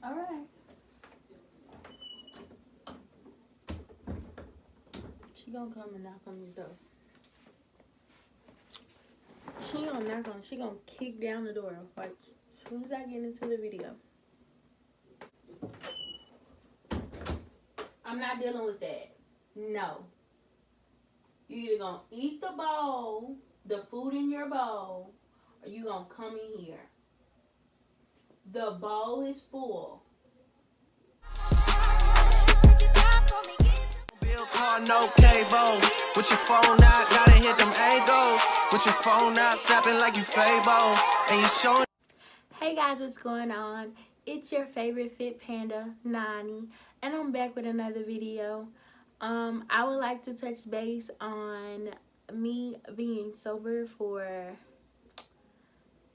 All right. She gonna come and knock on the door. She gonna knock on. She gonna kick down the door. Like as soon as I get into the video. I'm not dealing with that. No. You either gonna eat the bowl, the food in your bowl, or you gonna come in here. The bowl is full. Bill card, no cable. With your phone out, gotta hit them angles. With your phone out, snapping like you Fable. And you showing. Hey guys, what's going on? It's your favorite fit panda, Nani, and I'm back with another video. I would like to touch base on me being sober for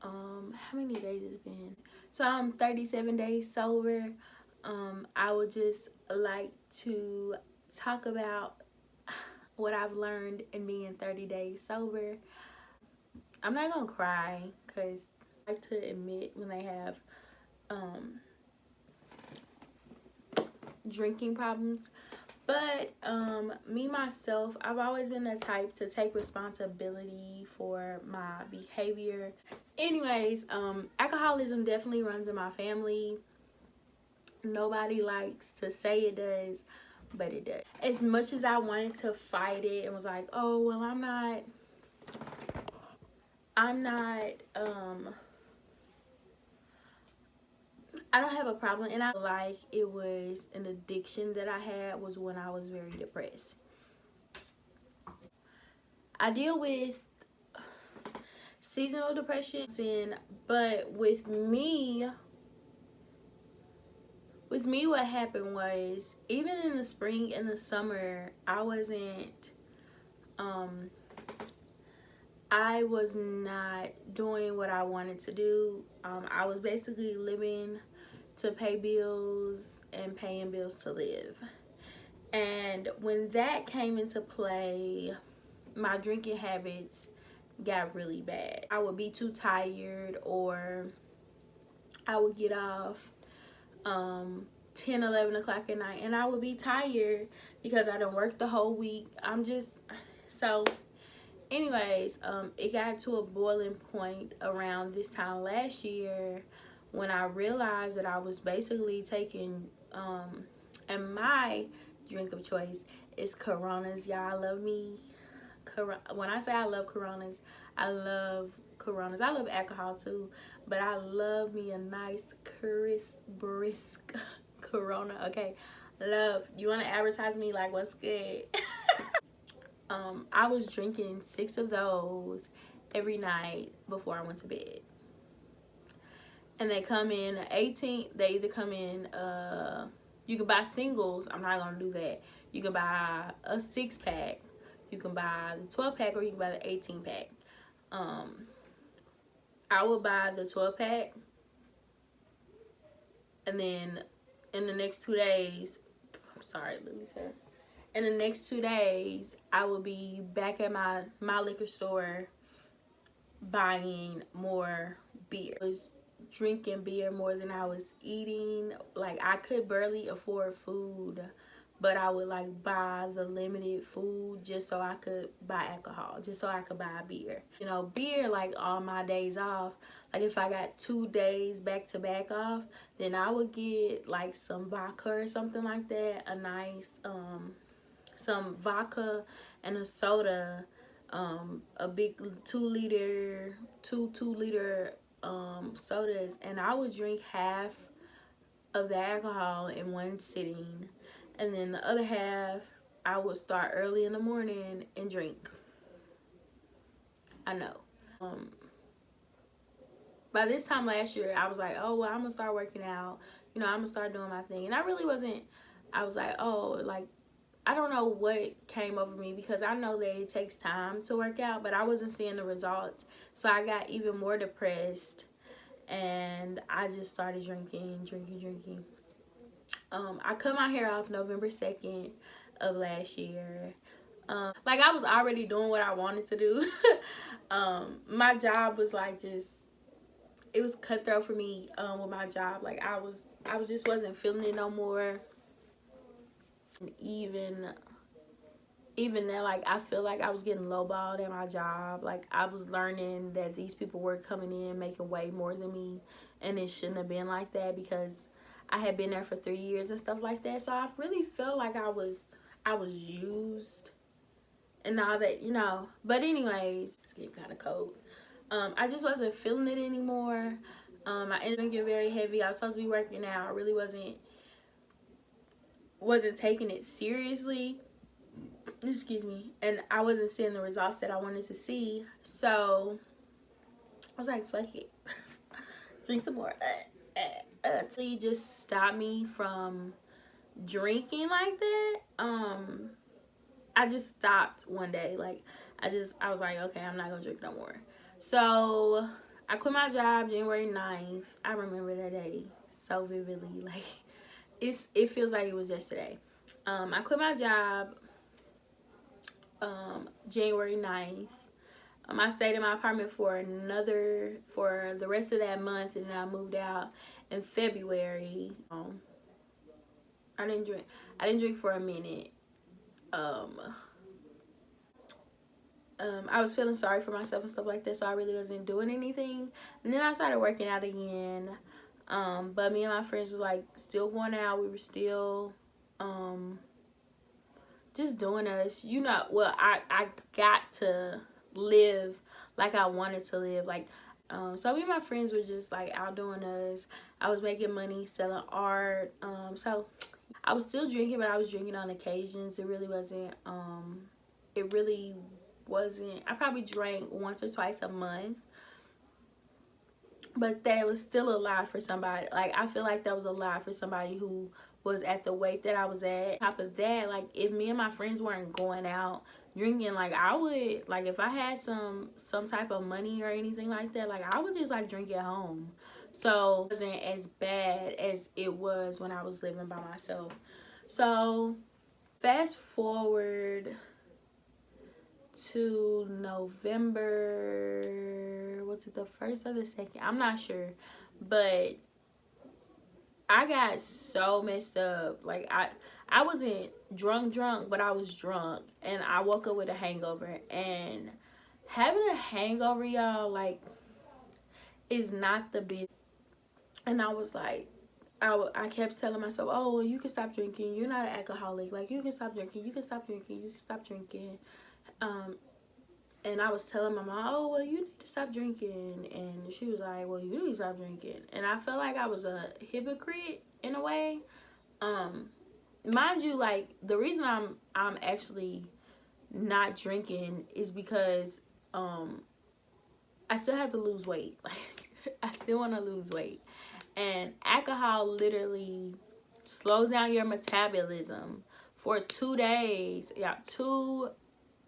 how many days it's been. So I'm 37 days sober. I would just like to talk about what I've learned in being 30 days sober. I'm not gonna cry because I like to admit when they have drinking problems, but me myself, I've always been the type to take responsibility for my behavior. Anyways, alcoholism definitely runs in my family. Nobody likes to say it does, but it does. As much as I wanted to fight it and was like, oh well, I'm not I don't have a problem, and I like it was an addiction that I had was when I was very depressed. I deal with seasonal depression, but with me what happened was, even in the spring and the summer, I was not doing what I wanted to do. I was basically living to pay bills and paying bills to live. And when that came into play, my drinking habits got really bad. I would be too tired, or I would get off 10, 11 o'clock at night, and I would be tired because I done worked the whole week. So anyways, it got to a boiling point around this time last year when I realized that I was basically taking, and my drink of choice is Coronas. Y'all love me. When I say I love Coronas, I love Coronas. I love alcohol too, but I love me a nice, crisp, brisk Corona. Okay, love. You want to advertise me? Like, what's good? I was drinking 6 of those every night before I went to bed. And they come in 18. They either come in, you can buy singles. I'm not gonna do that. You can buy a 6-pack. You can buy the 12-pack, or you can buy the 18-pack. I would buy the 12-pack, and then in the next 2 days, in the next 2 days, I will be back at my liquor store buying more beer. I was drinking beer more than I was eating. Like, I could barely afford food, but I would like buy the limited food just so I could buy alcohol, just so I could buy beer. You know, beer, like on my days off, like if I got 2 days back to back off, then I would get like some vodka or something like that, a nice some vodka and a soda, a big 2-liter sodas, and I would drink half of the alcohol in one sitting, and then the other half I would start early in the morning and drink. I know. By this time last year, I was like, oh well, I'm gonna start working out, you know, I'm gonna start doing my thing. And I really wasn't. I was like, oh, like, I don't know what came over me, because I know that it takes time to work out, but I wasn't seeing the results. So I got even more depressed, and I just started drinking. I cut my hair off November 2nd of last year. Like, I was already doing what I wanted to do. My job was like just it was cutthroat for me with my job. Like I just wasn't feeling it no more. And even then, like, I feel like I was getting lowballed at my job. Like, I was learning that these people were coming in making way more than me, and it shouldn't have been like that because I had been there for 3 years and stuff like that. So I really felt like I was used and all that, you know. But anyways, it's getting kind of cold. I just wasn't feeling it anymore. I ended up getting very heavy. I was supposed to be working out. I really wasn't taking it seriously. Excuse me. And I wasn't seeing the results that I wanted to see. So I was like, fuck it. Drink some more. It just stopped me from drinking like that. I just stopped one day. Like, I was like, okay, I'm not gonna drink no more. So I quit my job January 9th. I remember that day so vividly. Like, it feels like it was yesterday. I quit my job January 9th. I stayed in my apartment for the rest of that month, and then I moved out in February. I didn't drink for a minute. I was feeling sorry for myself and stuff like that, so I really wasn't doing anything. And then I started working out again. But me and my friends was like still going out. We were still just doing us, you know. Well, I got to live like I wanted to live. Like, so me and my friends were just like out doing us. I was making money selling art. So I was still drinking, but I was drinking on occasions. It really wasn't I probably drank once or twice a month, but that was still a lot for somebody. Like, I feel like that was a lot for somebody who was at the weight that I was at. On top of that, like, if me and my friends weren't going out drinking, like, I would, like, if I had some type of money or anything like that, like, I would just like drink at home. So it wasn't as bad as it was when I was living by myself. So fast forward to November, was it the 1st or the 2nd? I'm not sure, but I got so messed up. Like, I wasn't drunk, but I was drunk, and I woke up with a hangover. And having a hangover, y'all, like, is not the best. And I was like, I kept telling myself, oh, well, you can stop drinking. You're not an alcoholic. Like, you can stop drinking. You can stop drinking. You can stop drinking. And I was telling my mom, oh, well, you need to stop drinking. And she was like, well, you need to stop drinking. And I felt like I was a hypocrite in a way. Mind you, like, the reason I'm actually not drinking is because I still have to lose weight. Like, I still want to lose weight. And alcohol literally slows down your metabolism for 2 days. Yeah, 2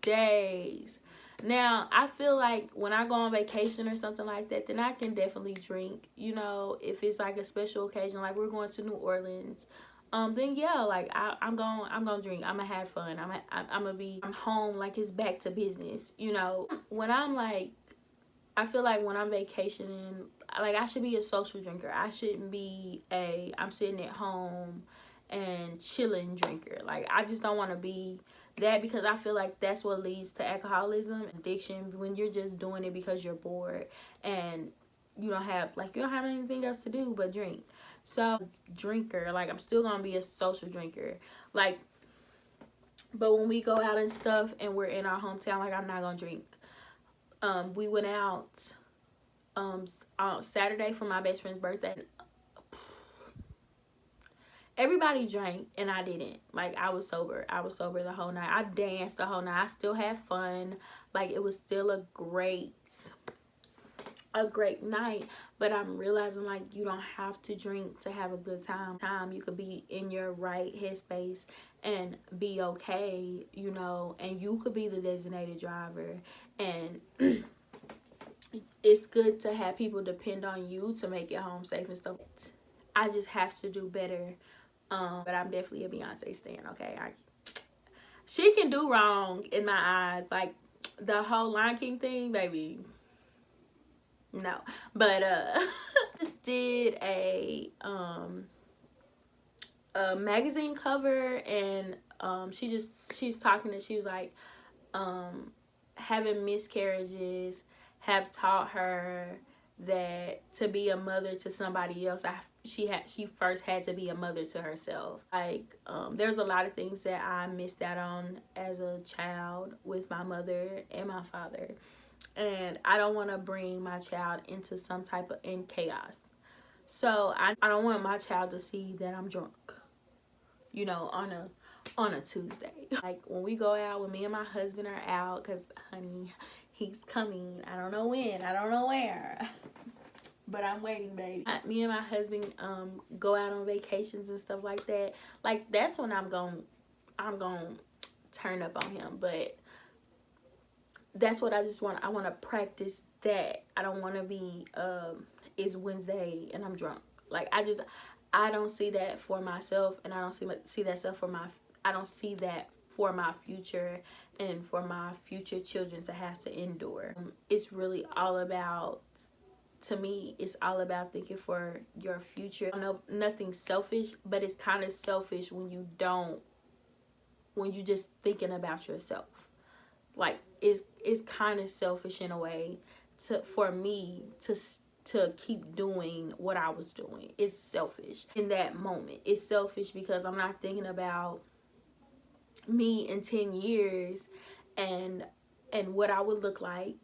days. Now, I feel like when I go on vacation or something like that, then I can definitely drink. You know, if it's like a special occasion, like we're going to New Orleans, then yeah, like I'm gonna drink. I'm gonna have fun. I'm home, like it's back to business. You know, when I'm like, I feel like when I'm vacationing, like, I should be a social drinker. I shouldn't be I'm sitting at home and chilling drinker. Like, I just don't want to be that, because I feel like that's what leads to alcoholism, addiction, when you're just doing it because you're bored and you don't have anything else to do but drink. So, drinker, like, I'm still gonna be a social drinker. Like, but when we go out and stuff and we're in our hometown, like, I'm not gonna drink. We went out on Saturday for my best friend's birthday. Everybody drank and I didn't. Like, I was sober the whole night. I danced the whole night. I still had fun. Like, it was still a great night. But I'm realizing, like, you don't have to drink to have a good time. You could be in your right headspace and be okay, you know, and you could be the designated driver. And it's good to have people depend on you to make it home safe and stuff. I just have to do better. But I'm definitely a Beyonce stan, okay? She can do wrong in my eyes. Like, the whole Lion King thing, baby. No, but just did a magazine cover, and she's talking, and she was like, having miscarriages have taught her that to be a mother to somebody else, she first had to be a mother to herself. Like, there's a lot of things that I missed out on as a child with my mother and my father, and I don't want to bring my child into some type of chaos. So I don't want my child to see that I'm drunk, you know, on a Tuesday. Like, when we go out, when me and my husband are out, because honey, he's coming. I don't know when, I don't know where, but I'm waiting, baby. Me and my husband go out on vacations and stuff like that. Like, that's when I'm gonna turn up on him. But that's what I want to practice that. I don't want to be it's Wednesday and I'm drunk. Like, I don't see that for myself, and I don't see that stuff for I don't see that for my future and for my future children to have to endure. It's really all about, to me, it's all about thinking for your future. I know nothing selfish, but it's kind of selfish when you just thinking about yourself. Like, it's kind of selfish in a way for me to keep doing what I was doing. It's selfish in that moment. It's selfish because I'm not thinking about me in 10 years and what I would look like,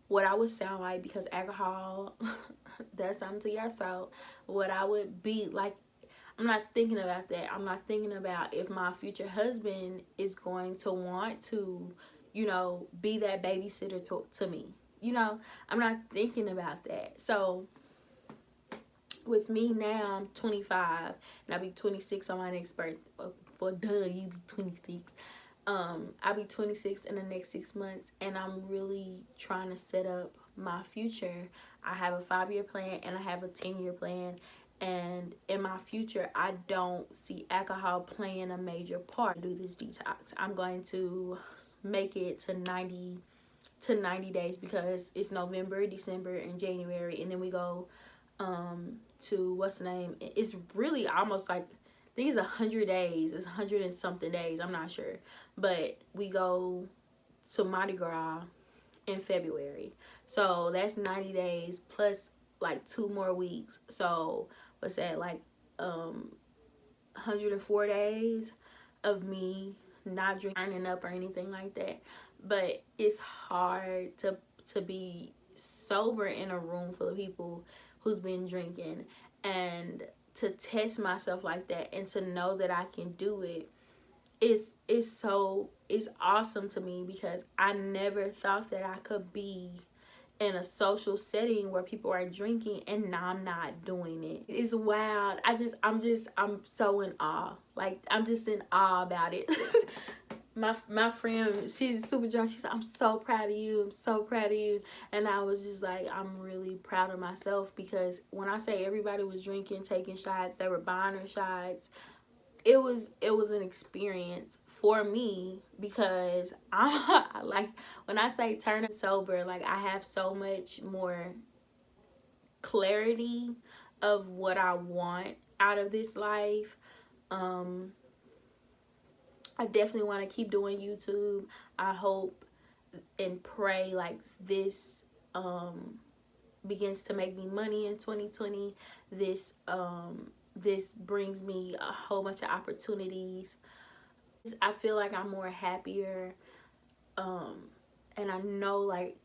what I would sound like, because alcohol does something to your throat, what I would be like. I'm not thinking about that. I'm not thinking about if my future husband is going to want to, you know, be that babysitter to me. You know, I'm not thinking about that. So with me now, I'm 25, and I'll be 26 on my next birthday. Well, duh, you be 26. I'll be 26 in the next 6 months, and I'm really trying to set up my future. I have a 5-year plan and I have a 10-year plan. And in my future, I don't see alcohol playing a major part. Do this detox. I'm going to make it to 90 days, because it's November, December, and January, and then we go to, what's the name? It's really almost like, I think it's 100 days. It's 100 and something days. I'm not sure, but we go to Mardi Gras in February. So that's 90 days plus like 2 more weeks. So what's that, like 104 days of me not drinking up or anything like that. But it's hard to be sober in a room full of people who's been drinking, and to test myself like that and to know that I can do it is awesome to me, because I never thought that I could be in a social setting where people are drinking and now I'm not doing it. It's wild. I'm so in awe. Like, I'm just in awe about it. My friend, she's super drunk. She's like, I'm so proud of you. I'm so proud of you. And I was just like, I'm really proud of myself, because when I say everybody was drinking, taking shots, they were buying their shots, it was an experience for me, because I'm like, when I say turn up sober, like, I have so much more clarity of what I want out of this life. I definitely want to keep doing YouTube. I hope and pray like this begins to make me money in 2020. This brings me a whole bunch of opportunities. I feel like I'm more happier, and I know, like,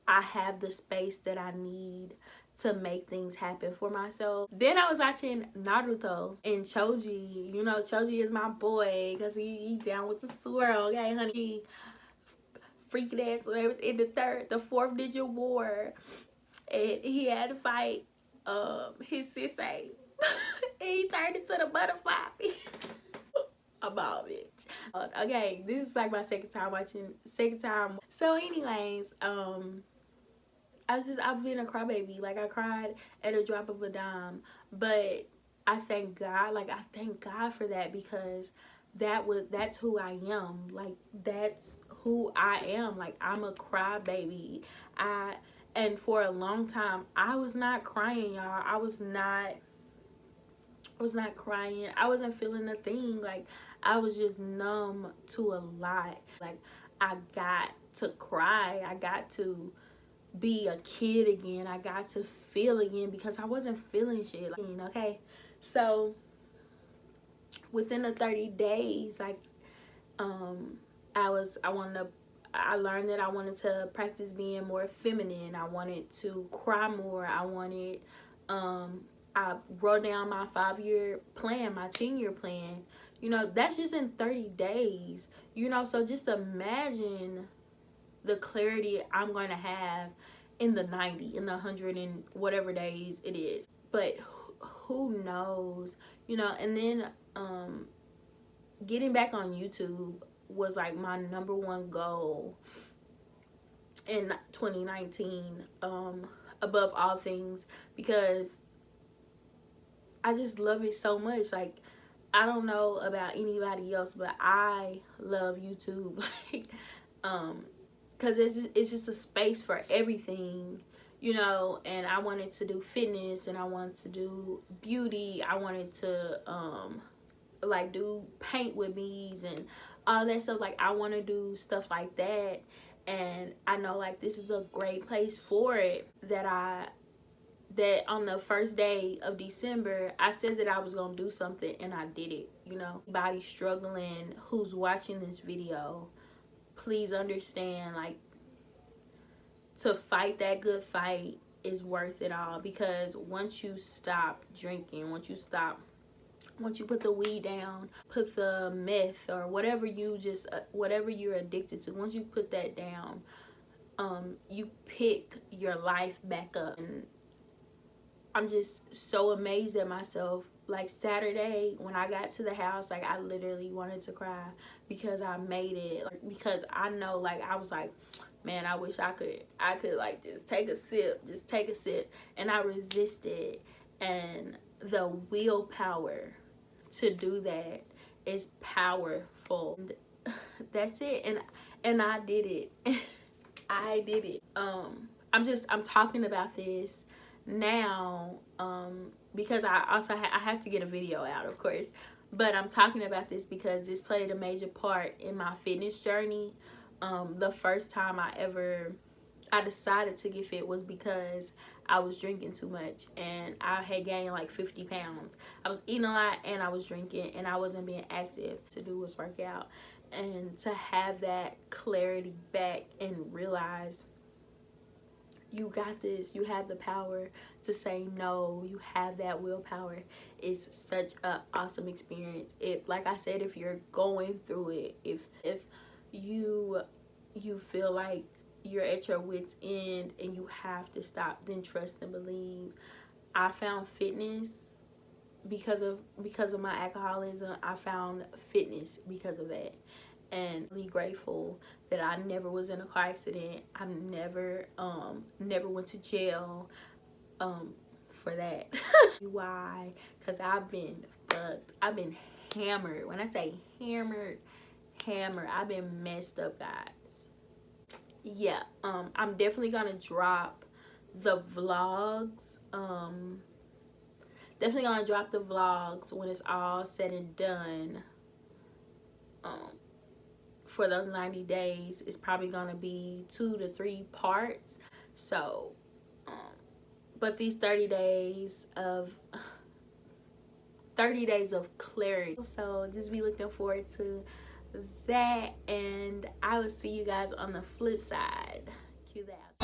I have the space that I need to make things happen for myself. Then I was watching Naruto, and Choji, you know, Choji is my boy, because he down with the swirl, okay, honey? He freaking ass, whatever, in the fourth ninja war, and he had to fight his sensei. And he turned into the butterfly. About it. Okay, this is like my second time. So anyways, I've been a crybaby. Like, I cried at a drop of a dime. But I thank God for that, because that's who I am. Like, that's who I am. Like, I'm a crybaby. And for a long time, I was not crying, y'all. I was not crying. I wasn't feeling a thing. Like, I was just numb to a lot. Like, I got to cry. I got to be a kid again. I got to feel again because I wasn't feeling shit. Like, okay, so within the 30 days, like, I learned that I wanted to practice being more feminine. I wanted to cry more. I wrote down my 5-year plan, my 10-year plan. That's just in 30 days. So just imagine the clarity I'm going to have in the 90, in the 100 and whatever days it is. But who knows? And then getting back on YouTube was like my number one goal in 2019, above all things, because I just love it so much. Like, I don't know about anybody else, but I love YouTube. Like, because it's just a space for everything, and I wanted to do fitness, and I wanted to do beauty. I wanted to like do paint with bees and all that stuff. Like, I want to do stuff like that, and I know like this is a great place for it. That on the first day of December, I said that I was gonna do something, and I did it. Anybody struggling who's watching this video, please understand, like, to fight that good fight is worth it all. Because once you stop drinking, once you put the weed down, put the meth or whatever you're addicted to, once you put that down, you pick your life back up. And I'm just so amazed at myself. Like, Saturday when I got to the house, like, I literally wanted to cry because I made it. Like, because I know, like, I was like, man, I wish I could like just take a sip, and I resisted. And the willpower to do that is powerful. That's it. And I did it. I did it. I'm talking about this now because I have to get a video out, of course, but I'm talking about this because this played a major part in my fitness journey. The first time I decided to get fit was because I was drinking too much, and I had gained like 50 pounds. I was eating a lot, and I was drinking, and I wasn't being active. To do was work out. And to have that clarity back and realize you got this, you have the power to say no, you have that willpower, is such an awesome experience. Like I said, if you're going through it, if you feel like you're at your wit's end and you have to stop, then trust and believe. I found fitness because of my alcoholism. I found fitness because of that, and I'm really grateful that I never was in a car accident. I never went to jail for that. Why? Because I've been fucked. I've been hammered. When I say hammered, I've been messed up, guys. Yeah, I'm definitely gonna drop the vlogs. Definitely gonna drop the vlogs when it's all said and done. For those 90 days, it's probably gonna be 2 to 3 parts. So, but these 30 days of clarity. So just be looking forward to that, and I will see you guys on the flip side. Cue that.